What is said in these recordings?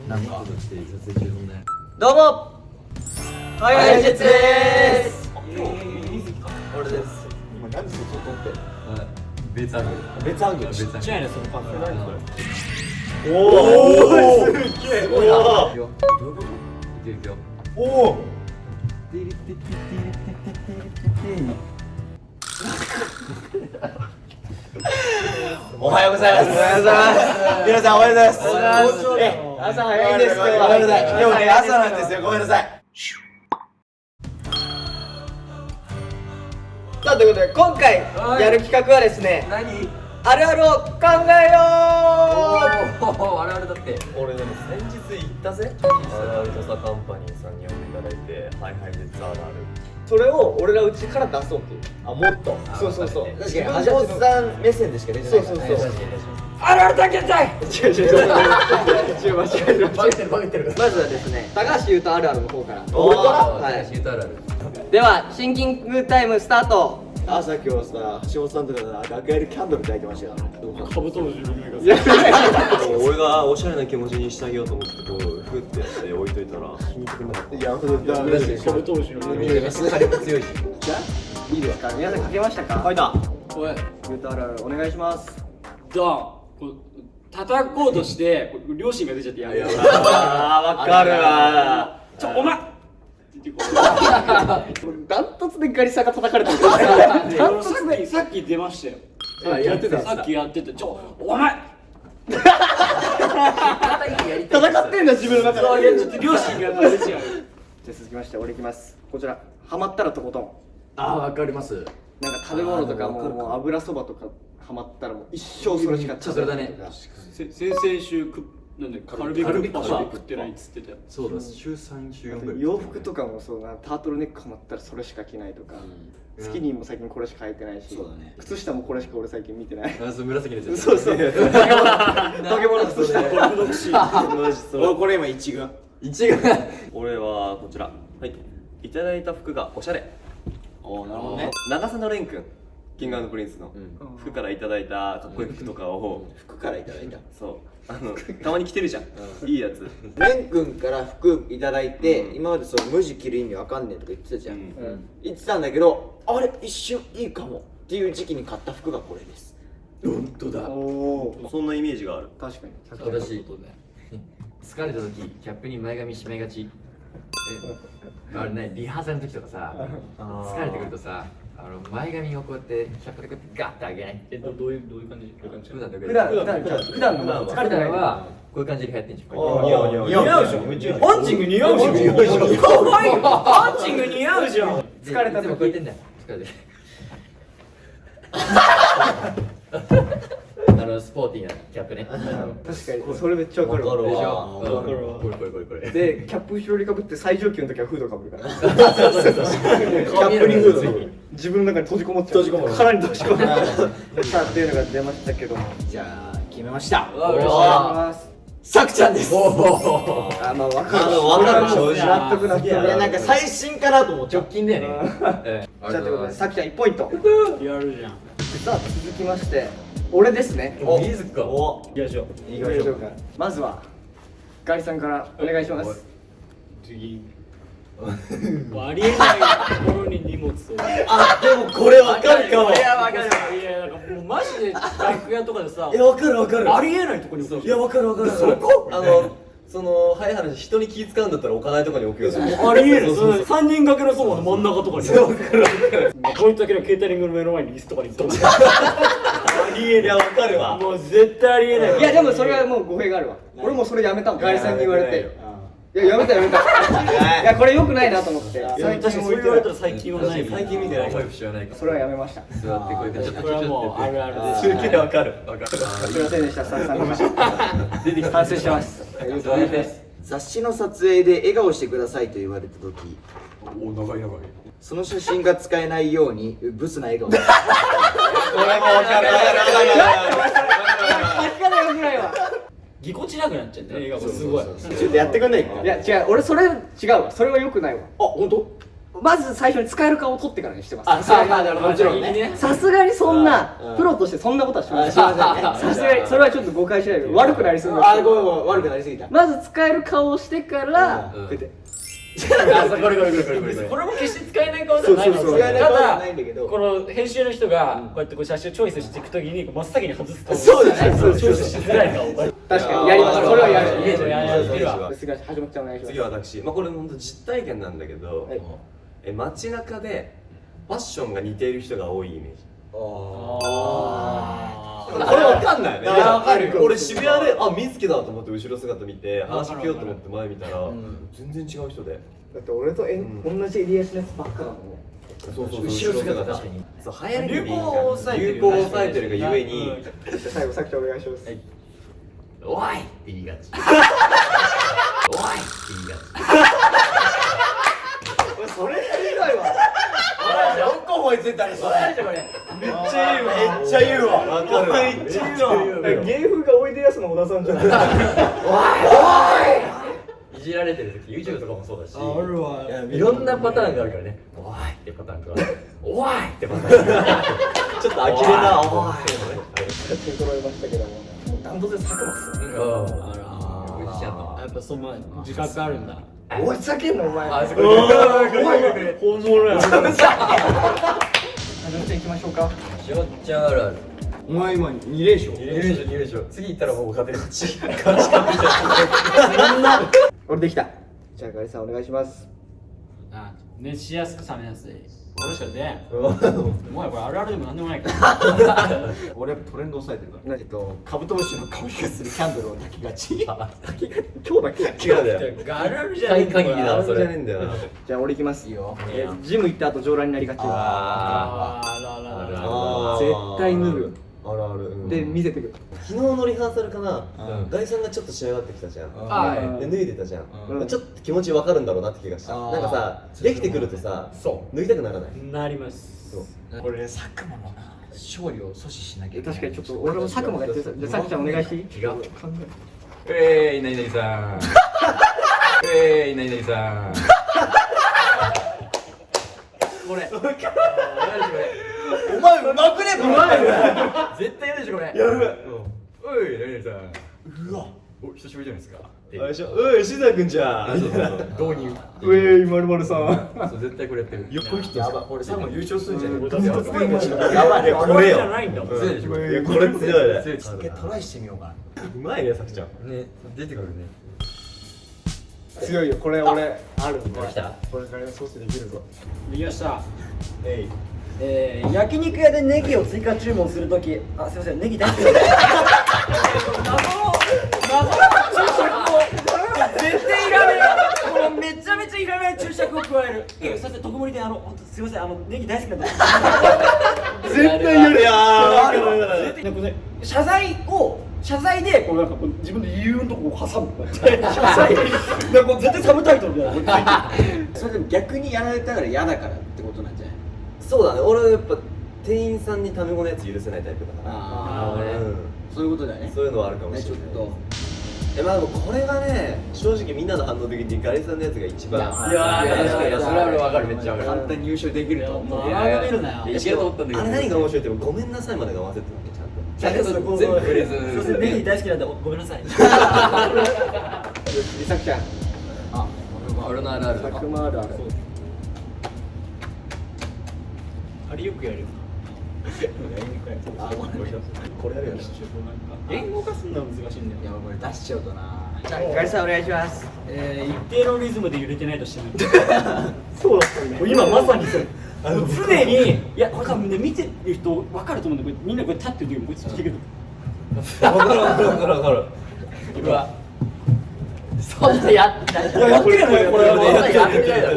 なんかどうもはいじつでーす。俺です。今何でそっちを撮ってんの？別アングル。別アングル。ちっちゃいねそのカメラ。おおすげえ。どういうこと？いけるよ。おお。おはようございます。おはようございます。皆さんおはようございます。朝早いんですけど、ごめんなさい。でもね、朝なんですよ。ごめんなさい。さあ、ということで、今回やる企画はですね、何？あるあるを考えよあるあるだって。俺でも先日行ったぜ。あるある土佐カンパニーさんに呼んでいただいて、はいはいですあるある。それを俺らうちから出そうっていう。あ、もっと。そうそうそう。確橋本さん目線でしか出てないから。そうそうそう。あるあるだけたい。違う。間違える。バグってる。まずはですね、高橋優斗あるあるの方から。俺から？はい。言うとあるある。ではシンキングタイムスタート。朝今日さ、橋本さんとかが楽屋でキャンドル焚いてましたよ。カブトムシの匂いがすいやる。俺がおしゃれな気持ちにしてあげようと思ってこうフッてやって置いといたら気に入ってくれなかった。いや、ダメだし。カブトムシの匂い。匂いが火力強いし。いいですか。皆さん書けましたか。書いた。おい、優斗あるあるお願いします。じゃあ、叩こうとしてこう両親が出ちゃってやめよう。あー、わかるわー。お前。ダントツでガリさんが叩かれてる。さっき出ましたよ。やってた。さっきやってた。お前。戦ってんだ自分の中で。いやちょっと両親が出ちゃう。じゃあ続きまして俺いきます。こちらハマったらとことん。あ、わかります。なんか食べ物とかもう油そばとかハマったらもう一生それしか食べないとか。先々週なんでカルビクッパしか食ってないっつってたよ。そうだ。週3週4ぐらい。洋服とかもそうな、タートルネックハマったらそれしか着ないとか、スキニーも最近これしか履いてないし、靴下もこれしか俺最近見てない。あ、そう紫のやつ。そうそう。化け物靴下。マジそう。これ今一軍。一が。俺はこちら。はい。いただいた服がおしゃれ。おお、なるほどね。長澤廉君、キング&プリンスの服からいただいたかっこいい服とかを服からいただいた。そうたまに着てるじゃん。いいやつ。レン君から服いただいて、今までその無地着る意味わかんねえとか言ってたじゃん、言ってたんだけど、あれ一瞬いいかもっていう時期に買った服がこれです。本当だ。そんなイメージがある。確かに。私疲れた時キャップに前髪しまいがち。あれね、リハーサルの時とかさ、疲れてくるとさ、前髪をこうやってキャップでこうやってガッて上げない。どういう感じ？普段の普段の疲れたのはこういう感じで流行ってんじゃん。似合うじゃん。ハンチング似合うじゃん。可愛い。ハンチング似合うじゃん。疲れた時いつもこうやってんだよ。疲れて。スポーティーなキャップね。確かにそれめっちゃわかるわ。でしょ。わかるわ。これ。でキャップ後ろにかぶって最上級の時はフードかぶるから。キそう。ャップにフード。自分の中に閉じこもっちゃう。殻に閉じこもる。さあっていうのが出ましたけども。じゃあ決めました。さくちゃんです。あ、まあわかる。正直納得な人いや、なんか最新かなと思っちゃう。直近だよね。じゃあということでさくちゃん1ポイント。やるじゃん。さあ続きまして俺ですね。お、水か。お、行きましょう。いきましょうか。まずはガリさんからお願いします。次。ありえないところに荷物を。あ、でもこれわかるかも。いやわかる。いやなんかもうマジで楽屋とかでさ。いや、わかるわかる。ありえないところに置く。いや、わかるわかる。そこ？その早い話、人に気使うんだったら置かないとこに置くよ。ありえない。3人掛けのソファの真ん中とかに。そうわかるわかる。こういったけどケータリングの目の前に椅子とかに行った。ありえない。いや、わかるわ。もう絶対ありえない。いやでもそれはもう語弊があるわ。俺もそれやめたもん。ガリさんに言われて。いややめた。いやこれ良くないなと思って。確かにそう言われたら最近はない。最近見てない。ホイップ知らないかそれはやめました。ら。座ってこうやってちょっとこれはもうあるあるです。すげえわかる。すいませんでした。スタッフさん出てきた。反省してます。雑誌の撮影で笑顔してくださいと言われた時、お、長い。その写真が使えないようにブスな笑顔。これもわかる。聞かないよくないわ。ぎこちなくなっちゃって笑顔すごい。ちょっとやってくんないか。いや違う、俺それ違うわ。それは良くないわ。あ、本当？まず最初に使える顔を取ってからにしてます。あ、そうなるほど、もちろんね。さすがにそんなプロとしてそんなことはしません。さすがにそれはちょっと誤解しないで悪くなりそうなんですあ、けど。ごめんごめん、悪くなりすぎた。まず使える顔をしてからうんこうやってあ、そうこれこれも決して使えない顔じゃないの。そうそうそう使えない顔じゃたないんだけどだこの編集の人がこうやってこう写真をチョイスしていくときに真っ先に外す顔。そうだねチョイスしづらい顔。確かにやります。それはやる。いいじゃんやるわ。すが始まっちゃうお願いします。次は私、まあこれ本当実体験なんだけど、街中でファッションが似ている人が多いイメージ。これわかんないよね。いやわかるよ俺渋谷で見つけたと思って後ろ姿見て話しかけようと思って前見たら全然違う人で。だって俺と同じ襟足のやつばっかだもんね。そうそうそう。後ろ姿確かに。そう流行り流行を抑えてる流行を抑えてるがゆえに。じゃあ最後さきちゃんお願いします。おいって言いがち。おいって言いがち。それ以外は。よく思いついたね、それ。めっちゃ言うわ。めっちゃ言うわ。わかるわ。めっちゃ言うわ。芸風がおいでやすの小田さんじゃない。いじられてる時 YouTube とかもそうだし、るわ。いろんなパターンがあるからね。おいってパターンとおいってパターン。ちょっと呆れな。おい。整えましたけども。ダントツで佐久間っすよ。おじちゃんの。やっぱその自覚あるんだ。おいふざけんなお前。あ、そこ。本物や。始まっていきましょうか。しょっちゃんあるある。お前今2連勝。2連勝。次行ったらもう勝てる。俺できた。じゃあガリさんお願いします。熱しやすく冷めやすい。これしか出ん。もうこれあるあるでもなんでもないから。俺やっぱトレンド抑えてるから。カブトムシの香りがするキャンドルを焚きがち。今日だけ。違うんだよ。あるあるじゃない限りだそれじゃねえんだよな。じゃあ俺いきます。いいよ。ジム行った後上裸になりがち。あらら。絶対脱ぐ。あるある。で見せてくる。昨日のリハーサルかな、ガイさんがちょっと仕上がってきたじゃん。で脱いでたじゃん。ちょっと気持ちわかるんだろうなって気がした。なんかさ、できてくるとさ、脱ぎたくならない。なります。これ佐久間のな勝利を阻止しなきゃいけない。確かにちょっと俺も佐久間がやってた。じゃあさきちゃんお願いしていい？違う。何々さん。何々さん。これ。お前うまくねこれ。絶対やるでしょこれ。やる。おい何々さん。うわ。お久しぶりじゃないですか。おいししざくんじゃん。導入。うえいまるまるさん。そう絶対これやってる。横人やばい、俺最後優勝するんじゃねえか。やばい。これよ。じゃないんだもん。強いでしょこれ。いやこれ強いね。強い。一回トライしてみようかな。うまいねさきちゃん。ね出てくるね。強いよこれ俺あるんだ。来た。これからソースできるぞ。できました。焼肉屋でネギを追加注文するとき、あすいませんネギ大好きなんで。絶対いらねえ。このめちゃめちゃいらない注釈を加える。いや、すいません特盛りで本当すいませんネギ大好きなんで。絶対やる。いやなんかね謝罪でこうなんかこう自分で言うとこを挟む。謝罪。なんかこう絶対サブタイトルみたいな。それでも逆にやられたから嫌だからってことなんじゃない？そうだね。俺やっぱ店員さんにタメ語のやつ許せないタイプだから。ああ、そういうことだよね。そういうのはあるかもしれない。ちょっと。まあでもこれはね、正直みんなの反応的にガリさんのやつが一番。いや確かにそれは俺分かるめっちゃ分かる。簡単に優勝できると思う。いや見るなよ。いけると思ったんだけど。あれ何が面白いってごめんなさいまでが合わせてるわけちゃんと。ちゃんと全部フレーズ。すいませんネギ大好きなんでごめんなさい。さきちゃん。俺のあるある。佐久間あるある。あれよくやるよ。これやるよね。言語化すんのは難しいんだよ。いや、これ出しちゃうとな。ガリさんお願いします。一定のリズムで揺れてないとしてもそうだったね。今まさにそう常にいやこれ多分ね見てる人分かると思うんだけどみんなこれ立ってる時もこいつ聞けるわかる。今そんなやってない。やってるのよこれはね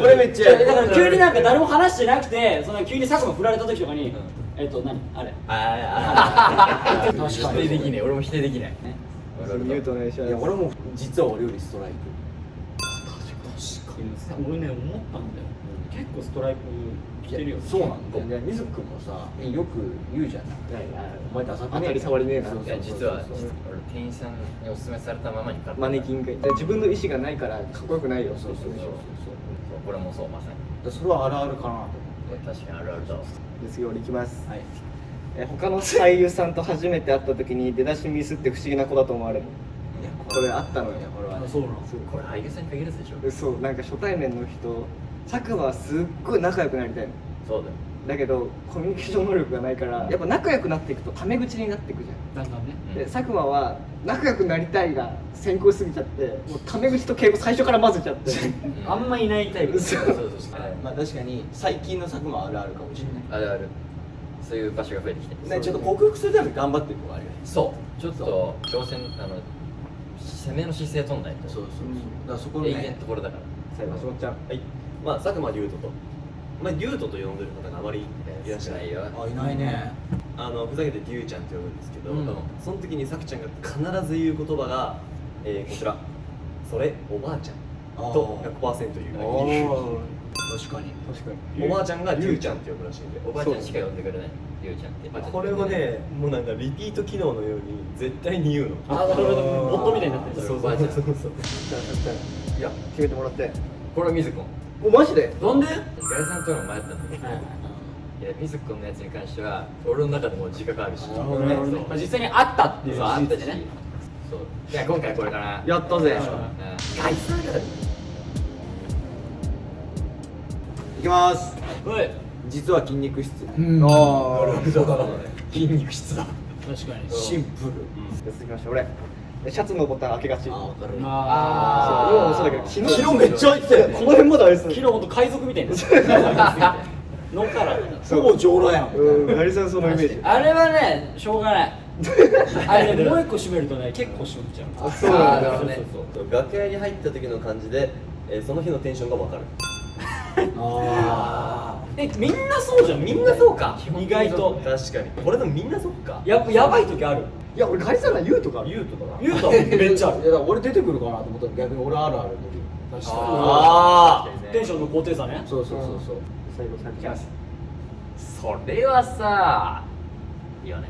これめっちゃやる。だから急になんか誰も話してなくてその急に佐久間振られた時とかに何あれ確かに否定できない。俺も否定できない。ミュートお願いします。いや、俺も実は俺よりストライク。俺ね思ったんだよ結構ストライク来てるよそうなんだよ。で水くんもさ、よく言うじゃない。お前ダサくねえ。当たり障りねえな。いや実は俺店員さんにおすすめされたままに買った。マネキンが自分の意思がないからかっこよくないよ。そうこれもそうまさに。それはあるあるかなと思確かにあるあるだわ。次俺いきます、はい他の俳優さんと初めて会った時に出だしミスって不思議な子だと思われる。これあったのよ。う。そうなんですよ。これ俳優さんに限らずでしょ。そう、なんか初対面の人、佐久間はすっごい仲良くなりたいの。そうだよ。だけどコミュニケーション能力がないからやっぱ仲良くなっていくとタメ口になっていくじゃん。だんだんね。で佐久間は仲良くなりたいが先行しすぎちゃってもうタメ口と敬語最初から混ぜちゃってあんまいないタイプ。そうそうそうそう。まあ確かに最近の佐久間あるあるかもしれない。あるある。そういう場所が増えてきて。ね、ちょっと克服するために頑張ってるとこあるよね。そう。ちょっと挑戦攻めの姿勢取んないと。そうだからそこの永遠のねところだから。最後しもっちゃん。はい、まあ佐久間龍斗と、まあ龍斗と呼んでる方があまりいらっしゃらないよ。あ、いないね。ふざけて龍ちゃんって呼ぶんですけど、うんその時にさくちゃんが必ず言う言葉が、こちら、それおばあちゃんと 100% 言う。確かに。おばあちゃんが龍ちゃんって呼ぶらしいんで、おばあちゃんしか呼んでくれない。ゆうちゃんって。これはね、もうなんかリピート機能のように絶対に言うの。あ、なるほど。ボットみたいになってる。そうおばあちゃん。じゃあいや決めてもらって。これはみずこん。おマジで？なんで？ガイさんとの迷ったんだけど。いやみずこんのやつに関しては俺の中でも自覚あるし。なるほどね。そうまあ実際にあったっていうそうあったし事実ね。そういや今回これかな。やったぜ。ガイさんがいきます。おい。実は筋肉質。筋肉質だ。確かに。シンプル。続きまして俺シャツのボタン開けがち。わかる。あそう今もそうだけど昨日めっちゃ入ってたよね。この辺まであれです昨日本当海賊みたいな。のから。ほぼ上裸やん。うん、アリさんそのイメージ。あれはね、しょうがない。あれね、もう一個締めるとね、結構しむっちゃう。そうなんだ。なるほどね。楽屋に入った時の感じで、その日のテンションがわかる。みんなそうじゃん、みんなそうか。意外と。確かに。これでもみんなそっか。やばい時ある。いや俺ガリさんが言うとかある。言うとかな。言うとめっちゃある。いやだから俺出てくるかなと思ったら逆に俺あるあるの時。確かあテンションの高低差ね。に。そうそうそうそう。最後さっきます。それはさいいよね。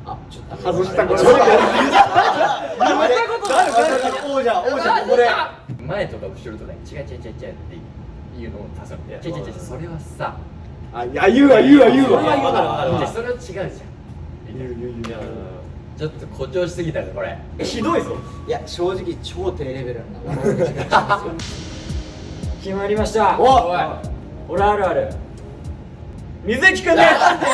あ、ちょっと外したこれ。王者これ。前とか後ろとかに違うっていうのを足すの。違うそれはさ。あいや言うわ。それは違うじゃん。ちょっと誇張しすぎたねこれ。ひどいぞ。いや正直超低レベルな笑い口が決まりました。おい俺あるある。水木くんね。なんでよ。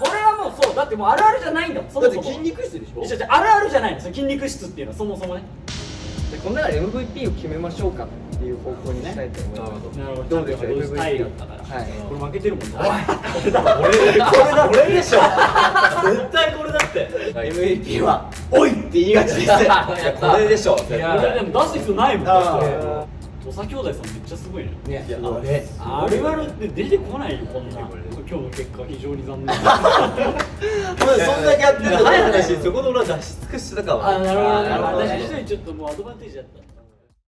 これはもうそうだってもうあるあるじゃないんだもん。そもそも筋肉質でしょ。違うあるあるじゃないの。その筋肉質っていうのはそもそもね。でこの中で MVP を決めましょうかっていう方向にしたいと思います。なるほどうでしょうスタイルだったから。はい。これ負けてるもんね。俺でしょ。絶対これだって。MVP はおいって言いがちです。これでしょ。いや俺でも出す必要ないもん。あ土佐兄弟さんめっちゃすごいね。ね。あるあるって出てこないよこんな。今日の結果非常に残念。そんだけやってる。早い話、そこの裏出し尽くしてたかも。なるほどね。なるほどね私一人ちょっともうアドバンテージだった。